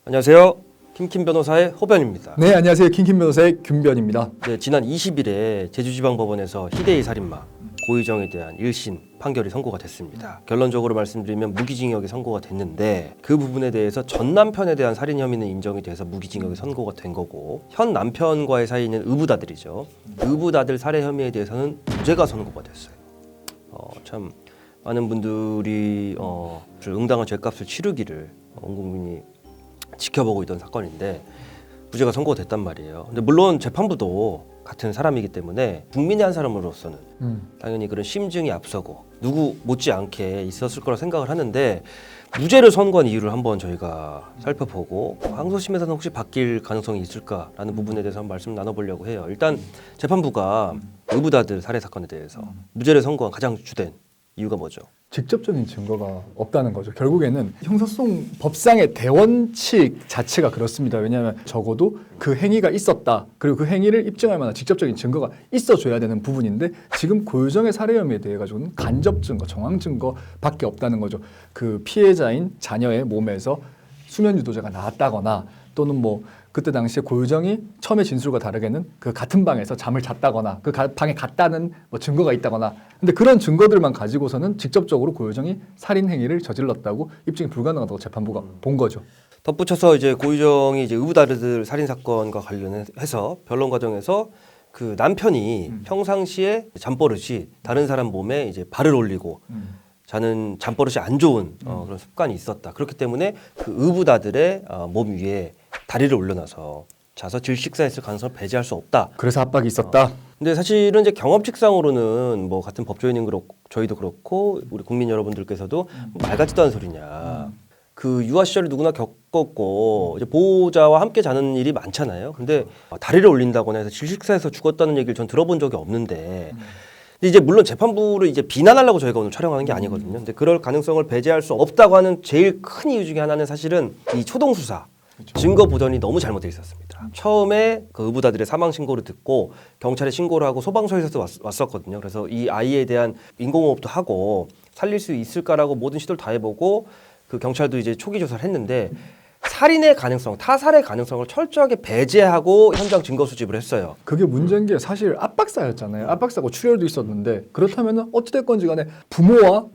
안녕하세요. 킴킴 변호사의 호변입니다. 네, 안녕하세요. 킹킴 변호사의 김변입니다. 네, 지난 20일에 제주지방법원에서 희대의 살인마 고의정에 대한 1심 판결이 선고가 됐습니다. 결론적으로 말씀드리면 무기징역이 선고가 됐는데 그 부분에 대해서 전 남편에 대한 살인 혐의는 인정이 돼서 무기징역이 선고가 된 거고 현 남편과의 사이에 있는 의부다들이죠. 의부다들 살해 혐의에 대해서는 무죄가 선고가 됐어요. 참 많은 분들이 응당한 죄값을 치르기를 온 국민이 지켜보고 있던 사건인데 무죄가 선고가 됐단 말이에요. 근데 물론 재판부도 같은 사람이기 때문에 국민의 한 사람으로서는 당연히 그런 심증이 앞서고 누구 못지않게 있었을 거라 생각을 하는데 무죄를 선고한 이유를 한번 저희가 살펴보고 항소심에서는 혹시 바뀔 가능성이 있을까라는 부분에 대해서 한번 말씀 나눠보려고 해요. 일단 재판부가 의부다들 살해 사건에 대해서 무죄를 선고한 가장 주된 이유가 뭐죠? 직접적인 증거가 없다는 거죠. 결국에는 형사소송 법상의 대원칙 자체가 그렇습니다. 왜냐하면 적어도 그 행위가 있었다. 그리고 그 행위를 입증할 만한 직접적인 증거가 있어줘야 되는 부분인데 지금 고유정의 살해 혐의에 대해 가지고는 간접 증거, 정황 증거밖에 없다는 거죠. 그 피해자인 자녀의 몸에서 수면 유도제가 나왔다거나 또는 뭐 그때 당시에 고유정이 처음에 진술과 다르게는 그 같은 방에서 잠을 잤다거나 그 방에 갔다는 뭐 증거가 있다거나 근데 그런 증거들만 가지고서는 직접적으로 고유정이 살인 행위를 저질렀다고 입증이 불가능하다고 재판부가 본 거죠. 덧붙여서 이제 고유정이 이제 의부다들 살인 사건과 관련해서 변론 과정에서 그 남편이 평상시에 잠버릇이 다른 사람 몸에 이제 발을 올리고 자는 잠버릇이 안 좋은 그런 습관이 있었다. 그렇기 때문에 그 의부다들의 몸 위에 다리를 올려놔서 자서 질식사했을 가능성을 배제할 수 없다. 그래서 압박이 있었다. 근데 사실은 이제 경험칙상으로는 뭐 같은 법조인인 그렇고 저희도 그렇고 우리 국민 여러분들께서도 말 같지도 않은 소리냐. 그 유아 시절에 누구나 겪었고 이제 보호자와 함께 자는 일이 많잖아요. 근데 다리를 올린다거나 해서 질식사해서 죽었다는 얘기를 전 들어본 적이 없는데. 근데 이제 물론 재판부를 이제 비난하려고 저희가 오늘 촬영하는 게 아니거든요. 근데 그럴 가능성을 배제할 수 없다고 하는 제일 큰 이유 중에 하나는 사실은 이 초동 수사. 증거 보전이 너무 잘못되어 있었습니다. 처음에 그 의부다들의 사망 신고를 듣고 경찰에 신고를 하고 소방서에서 왔었거든요. 그래서 이 아이에 대한 인공호흡도 하고 살릴 수 있을까라고 모든 시도를 다 해보고 그 경찰도 이제 초기 조사를 했는데 살인의 가능성, 타살의 가능성을 철저하게 배제하고 현장 증거 수집을 했어요. 그게 문제인 게 사실 압박사였잖아요. 압박사고 출혈도 있었는데 그렇다면 어찌됐건지 간에 부모와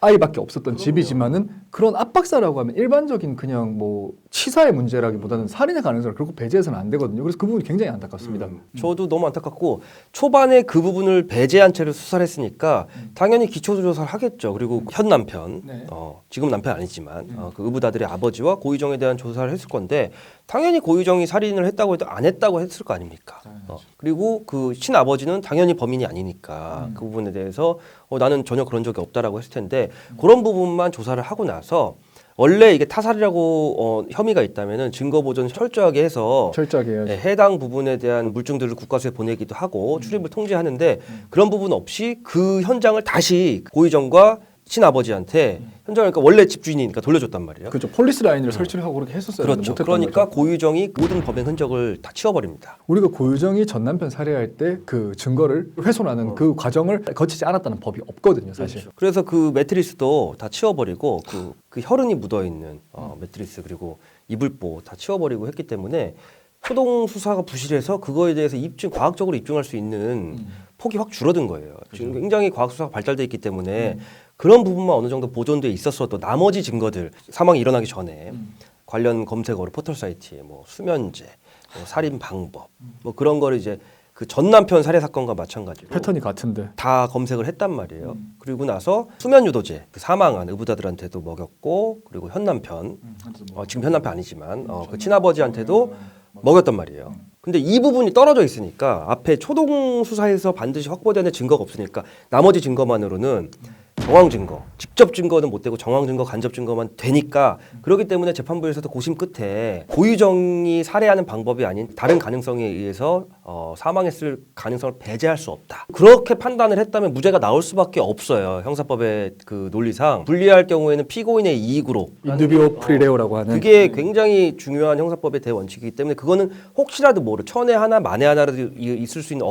아이밖에 없었던 집이지만은 그런 압박사라고 하면 일반적인 그냥 뭐 치사의 문제라기보다는 살인의 가능성을 결국 배제해서는 안 되거든요. 그래서 그 부분이 굉장히 안타깝습니다. 저도 너무 안타깝고 초반에 그 부분을 배제한 채로 수사를 했으니까 당연히 기초조사를 하겠죠. 그리고 현 남편, 네. 지금 남편 아니지만 그 의부다들의 아버지와 고유정에 대한 조사를 했을 건데 당연히 고유정이 살인을 했다고 해도 안 했다고 했을 거 아닙니까? 그리고 그 친아버지는 당연히 범인이 아니니까 그 부분에 대해서 나는 전혀 그런 적이 없다라고 했을 텐데 그런 부분만 조사를 하고 나서 원래 이게 타살이라고 혐의가 있다면은 증거 보존 철저하게 해서 철저하게 해야죠. 해당 부분에 대한 물증들을 국과수에 보내기도 하고 출입을 통제하는데 그런 부분 없이 그 현장을 다시 고의정과 친아버지한테 현장을 그러니까 원래 집주인이니까 돌려줬단 말이에요. 그렇죠. 폴리스 라인을 설치를 하고 그렇게 했었어요. 그렇죠. 그러니까 고유정이 모든 법의 흔적을 다 치워버립니다. 우리가 고유정이 전 남편 살해할 때 그 증거를 훼손하는 그 과정을 거치지 않았다는 법이 없거든요, 사실. 그렇죠. 그래서 그 매트리스도 다 치워버리고 그 혈흔이 묻어있는 매트리스 그리고 이불보 다 치워버리고 했기 때문에 초동 수사가 부실해서 그거에 대해서 과학적으로 입증할 수 있는 폭이 확 줄어든 거예요. 지금 굉장히 과학 수사가 발달돼 있기 때문에 그런 부분만 어느 정도 보존돼 있었어도 나머지 증거들 사망이 일어나기 전에 관련 검색어로 포털 사이트에 뭐 수면제, 뭐 살인 방법, 뭐 그런 거를 이제 그 전 남편 살해 사건과 마찬가지로 패턴이 같은데. 다 검색을 했단 말이에요. 그리고 나서 수면 유도제 그 사망한 의부다들한테도 먹였고 그리고 현 남편 지금 현 남편 아니지만 그 친아버지한테도 먹였단 말이에요. 근데 이 부분이 떨어져 있으니까 앞에 초동 수사에서 반드시 확보되는 증거가 없으니까 나머지 증거만으로는 정황 증거, 직접 증거는 못 되고 정황 증거, 간접 증거만 되니까 그렇기 때문에 재판부에서도 고심 끝에 고유정이 살해하는 방법이 아닌 다른 가능성에 의해서 사망했을 가능성을 배제할 수 없다. 그렇게 판단을 했다면 무죄가 나올 수밖에 없어요. 형사법의 그 논리상 불리할 경우에는 피고인의 이익으로 인두비오 프리레오라고 하는 그게 굉장히 중요한 형사법의 대원칙이기 때문에 그거는 혹시라도 모르 천에 하나 만에 하나라도 있을 수 있는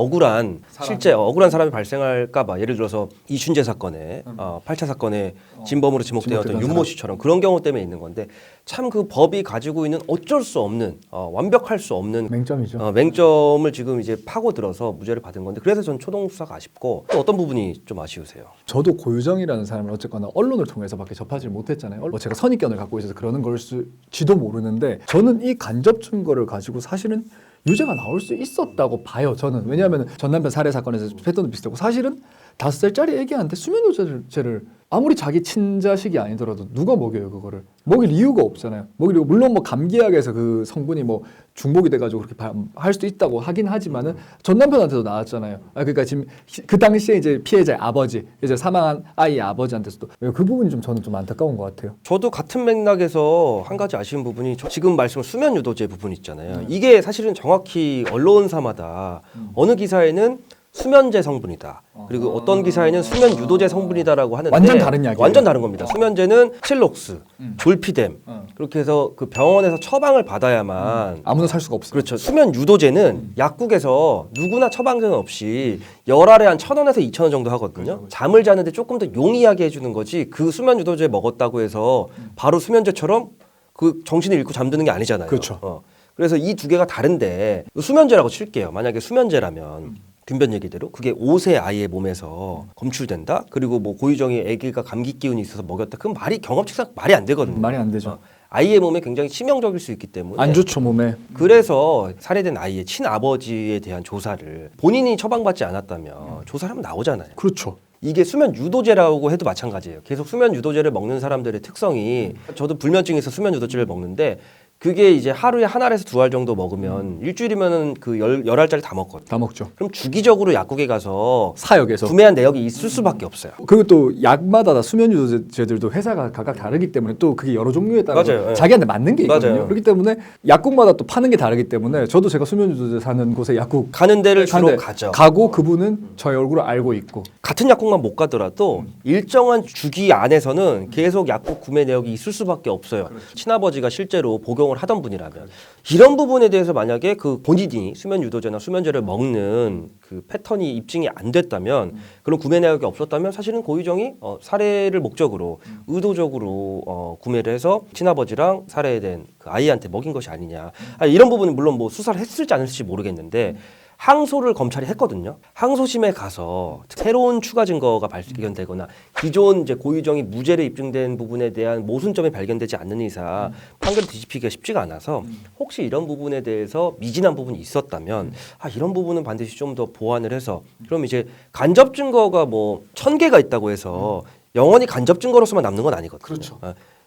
실제 억울한 사람이 발생할까 봐 예를 들어서 이춘재 사건에 8차 사건의 진범으로 지목되었던 지목되던 윤모 사람. 씨처럼 그런 경우 때문에 있는 건데 참 그 법이 가지고 있는 어쩔 수 없는 완벽할 수 없는 맹점이죠. 맹점을 지금 이제 파고들어서 무죄를 받은 건데 그래서 전 초동 수사가 아쉽고 또 어떤 부분이 좀 아쉬우세요? 저도 고유정이라는 사람을 어쨌거나 언론을 통해서밖에 접하지 못했잖아요. 뭐 제가 선입견을 갖고 있어서 그러는 걸지도 모르는데 저는 이 간접 증거를 가지고 사실은 유죄가 나올 수 있었다고 봐요. 저는 왜냐하면 전 남편 살해 사건에서 패턴도 비슷하고 사실은 5살짜리 애기한테 수면유죄를 아무리 자기 친자식이 아니더라도 누가 먹여요 그거를 먹일 이유가 없잖아요. 먹이려고 물론 뭐 감기약에서 그 성분이 뭐 중복이 돼가지고 그렇게 할 수도 있다고 하긴 하지만은 전 남편한테도 나왔잖아요. 그러니까 지금 그 당시에 이제 피해자의 아버지 이제 사망한 아이의 아버지한테서도 그 부분이 좀 저는 좀 안타까운 것 같아요. 저도 같은 맥락에서 한 가지 아쉬운 부분이 지금 말씀 수면 유도제 부분 있잖아요. 이게 사실은 정확히 언론사마다 어느 기사에는 수면제 성분이다. 그리고 어떤 기사에는 수면 유도제 성분이다라고 하는데 완전 다른 이야기예요. 완전 다른 겁니다. 수면제는 칠록스, 졸피뎀 그렇게 해서 그 병원에서 처방을 받아야만 아무나 살 수가 없어요. 그렇죠. 수면 유도제는 약국에서 누구나 처방전 없이 열알에 한 1,000원에서 2,000원 정도 하거든요. 잠을 자는데 조금 더 용이하게 해주는 거지 그 수면 유도제 먹었다고 해서 바로 수면제처럼 그 정신을 잃고 잠드는 게 아니잖아요. 그렇죠. 그래서 이 두 개가 다른데 수면제라고 칠게요. 만약에 수면제라면 균변 얘기대로 그게 5세 아이의 몸에서 검출된다. 그리고 뭐 고유정이 아기가 감기 기운이 있어서 먹였다. 그건 경험칙상 말이 안 되거든요. 말이 안 되죠. 아이의 몸에 굉장히 치명적일 수 있기 때문에 안 좋죠 몸에. 그래서 살해된 아이의 친아버지에 대한 조사를 본인이 처방받지 않았다면 조사를 하면 나오잖아요. 그렇죠. 이게 수면 유도제라고 해도 마찬가지예요. 계속 수면 유도제를 먹는 사람들의 특성이 저도 불면증이 있어 수면 유도제를 먹는데 그게 이제 하루에 한 알에서 2알 정도 먹으면 일주일이면은 그 10알짜리 다 먹거든요. 다 먹죠. 그럼 주기적으로 약국에 가서 사역에서. 구매한 내역이 있을 수밖에 없어요. 그리고 또 약마다 다 수면유도제들도 회사가 각각 다르기 때문에 또 그게 여러 종류에 따라 맞아요. 예. 자기한테 맞는 게 있거든요. 맞아요. 그렇기 때문에 약국마다 또 파는 게 다르기 때문에 저도 제가 수면유도제 사는 곳에 약국 가는 데를 주로 가는데 가죠. 가고 그분은 저의 얼굴을 알고 있고 같은 약국만 못 가더라도 일정한 주기 안에서는 계속 약국 구매 내역이 있을 수밖에 없어요. 친아버지가 실제로 복용을 하던 분이라면 이런 부분에 대해서 만약에 그 본인이 수면 유도제나 수면제를 먹는 그 패턴이 입증이 안 됐다면 그런 구매 내역이 없었다면 사실은 고유정이 살해를 목적으로 의도적으로 구매를 해서 친아버지랑 살해된 그 아이한테 먹인 것이 아니냐. 이런 부분은 물론 뭐 수사를 했을지 안 했을지 모르겠는데 항소를 검찰이 했거든요. 항소심에 가서 새로운 추가 증거가 발견되거나 기존 이제 고유정이 무죄로 입증된 부분에 대한 모순점이 발견되지 않는 이상 판결을 뒤집히기가 쉽지가 않아서 혹시 이런 부분에 대해서 미진한 부분이 있었다면 이런 부분은 반드시 좀 더 보완을 해서 그럼 이제 간접 증거가 뭐 1,000개가 있다고 해서 영원히 간접 증거로서만 남는 건 아니거든요. 그렇죠.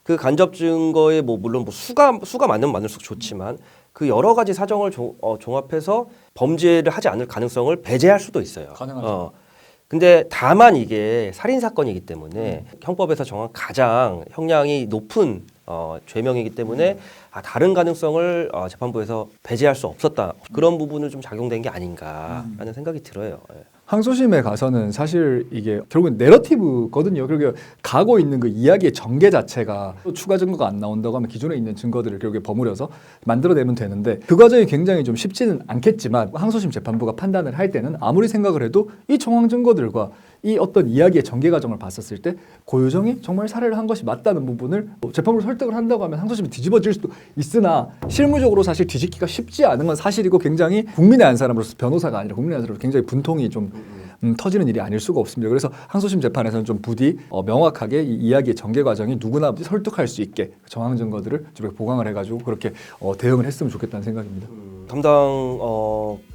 그 간접 증거에 뭐 물론 뭐 수가 많으면 많을수록 좋지만 그 여러 가지 사정을 종합해서 범죄를 하지 않을 가능성을 배제할 수도 있어요. 가능하죠. 근데 다만 이게 살인 사건이기 때문에 형법에서 정한 가장 형량이 높은 죄명이기 때문에 다른 가능성을 재판부에서 배제할 수 없었다. 그런 부분을 좀 작용된 게 아닌가라는 생각이 들어요. 예. 항소심에 가서는 사실 이게 결국은 내러티브거든요. 그리고 가고 있는 그 이야기의 전개 자체가 또 추가 증거가 안 나온다고 하면 기존에 있는 증거들을 결국에 버무려서 만들어내면 되는데 그 과정이 굉장히 좀 쉽지는 않겠지만 항소심 재판부가 판단을 할 때는 아무리 생각을 해도 이 정황 증거들과 이 어떤 이야기의 전개 과정을 봤었을 때 고유정이 정말 살해를 한 것이 맞다는 부분을 재판부로 설득을 한다고 하면 항소심이 뒤집어질 수도 있으나 실무적으로 사실 뒤집기가 쉽지 않은 건 사실이고 굉장히 국민의 한 사람으로서 변호사가 아니라 국민의 한 사람으로서 굉장히 분통이 좀 터지는 일이 아닐 수가 없습니다. 그래서 항소심 재판에서는 좀 부디 명확하게 이 이야기의 전개 과정이 누구나 설득할 수 있게 정황 증거들을 좀 보강을 해가지고 그렇게 대응을 했으면 좋겠다는 생각입니다. 담당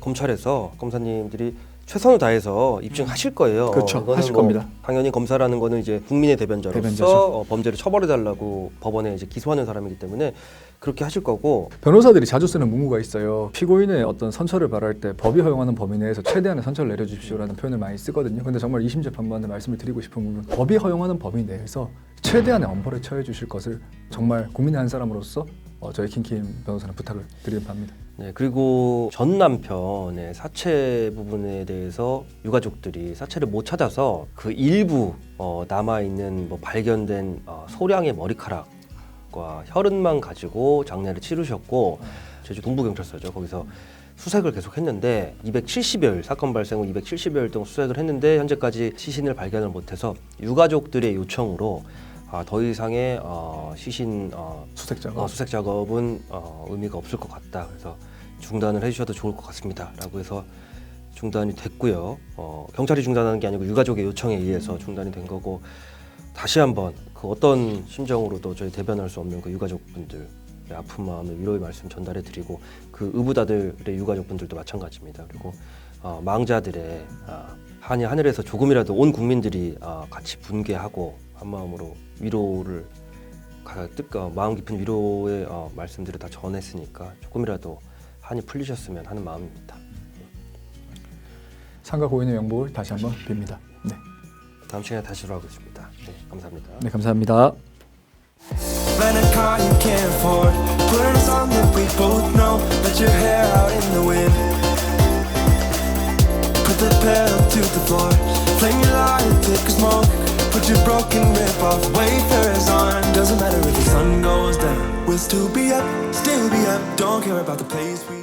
검찰에서 검사님들이 최선을 다해서 입증하실 거예요. 그렇죠. 이거는 하실 뭐 겁니다. 당연히 검사라는 거는 이제 국민의 대변자로서 대변자죠. 범죄를 처벌해달라고 법원에 이제 기소하는 사람이기 때문에 그렇게 하실 거고. 변호사들이 자주 쓰는 문구가 있어요. 피고인의 어떤 선처를 바랄 때 법이 허용하는 범위 내에서 최대한의 선처를 내려주십시오라는 표현을 많이 쓰거든요. 근데 정말 2심 재판부한테 말씀을 드리고 싶은 부분은 법이 허용하는 범위 내에서 최대한의 엄벌에 처해 주실 것을 정말 국민의 한 사람으로서 저희 킹킴 변호사는 부탁을 드리는 바입니다. 네, 그리고 전 남편의 사체 부분에 대해서 유가족들이 사체를 못 찾아서 그 일부 남아 있는 뭐 발견된 소량의 머리카락과 혈흔만 가지고 장례를 치르셨고 제주 동부경찰서죠. 거기서 수색을 계속했는데 270여일 사건 발생 후 270여일 동안 수색을 했는데 현재까지 시신을 발견을 못해서 유가족들의 요청으로 더 이상의 시신 수색 작업은 의미가 없을 것 같다. 그래서 중단을 해주셔도 좋을 것 같습니다.라고 해서 중단이 됐고요. 경찰이 중단하는 게 아니고 유가족의 요청에 의해서 중단이 된 거고 다시 한번 그 어떤 심정으로도 저희 대변할 수 없는 그 유가족분들의 아픈 마음을 위로의 말씀 전달해드리고 그 의붓아들의 유가족분들도 마찬가지입니다. 그리고 망자들의 한이 하늘에서 조금이라도 온 국민들이 같이 분개하고 한 마음으로 위로를 마음 깊은 위로의 말씀들을 다 전했으니까 조금이라도 한이 풀리셨으면 하는 마음입니다. 상가 고인의 명복을 다시 한번 빕니다. 네, 다음 시간에 다시 돌아오겠습니다. 네, 감사합니다. 네 감사합니다. Rent a car you can't afford. Put on a song that we both know. Let your hair out in the wind. Put the pedal to the floor. Flame your light, take a smoke. Put your broken rib off. Wafers on. Doesn't matter if the sun goes down. We'll still be up, still be up. Don't care about the place we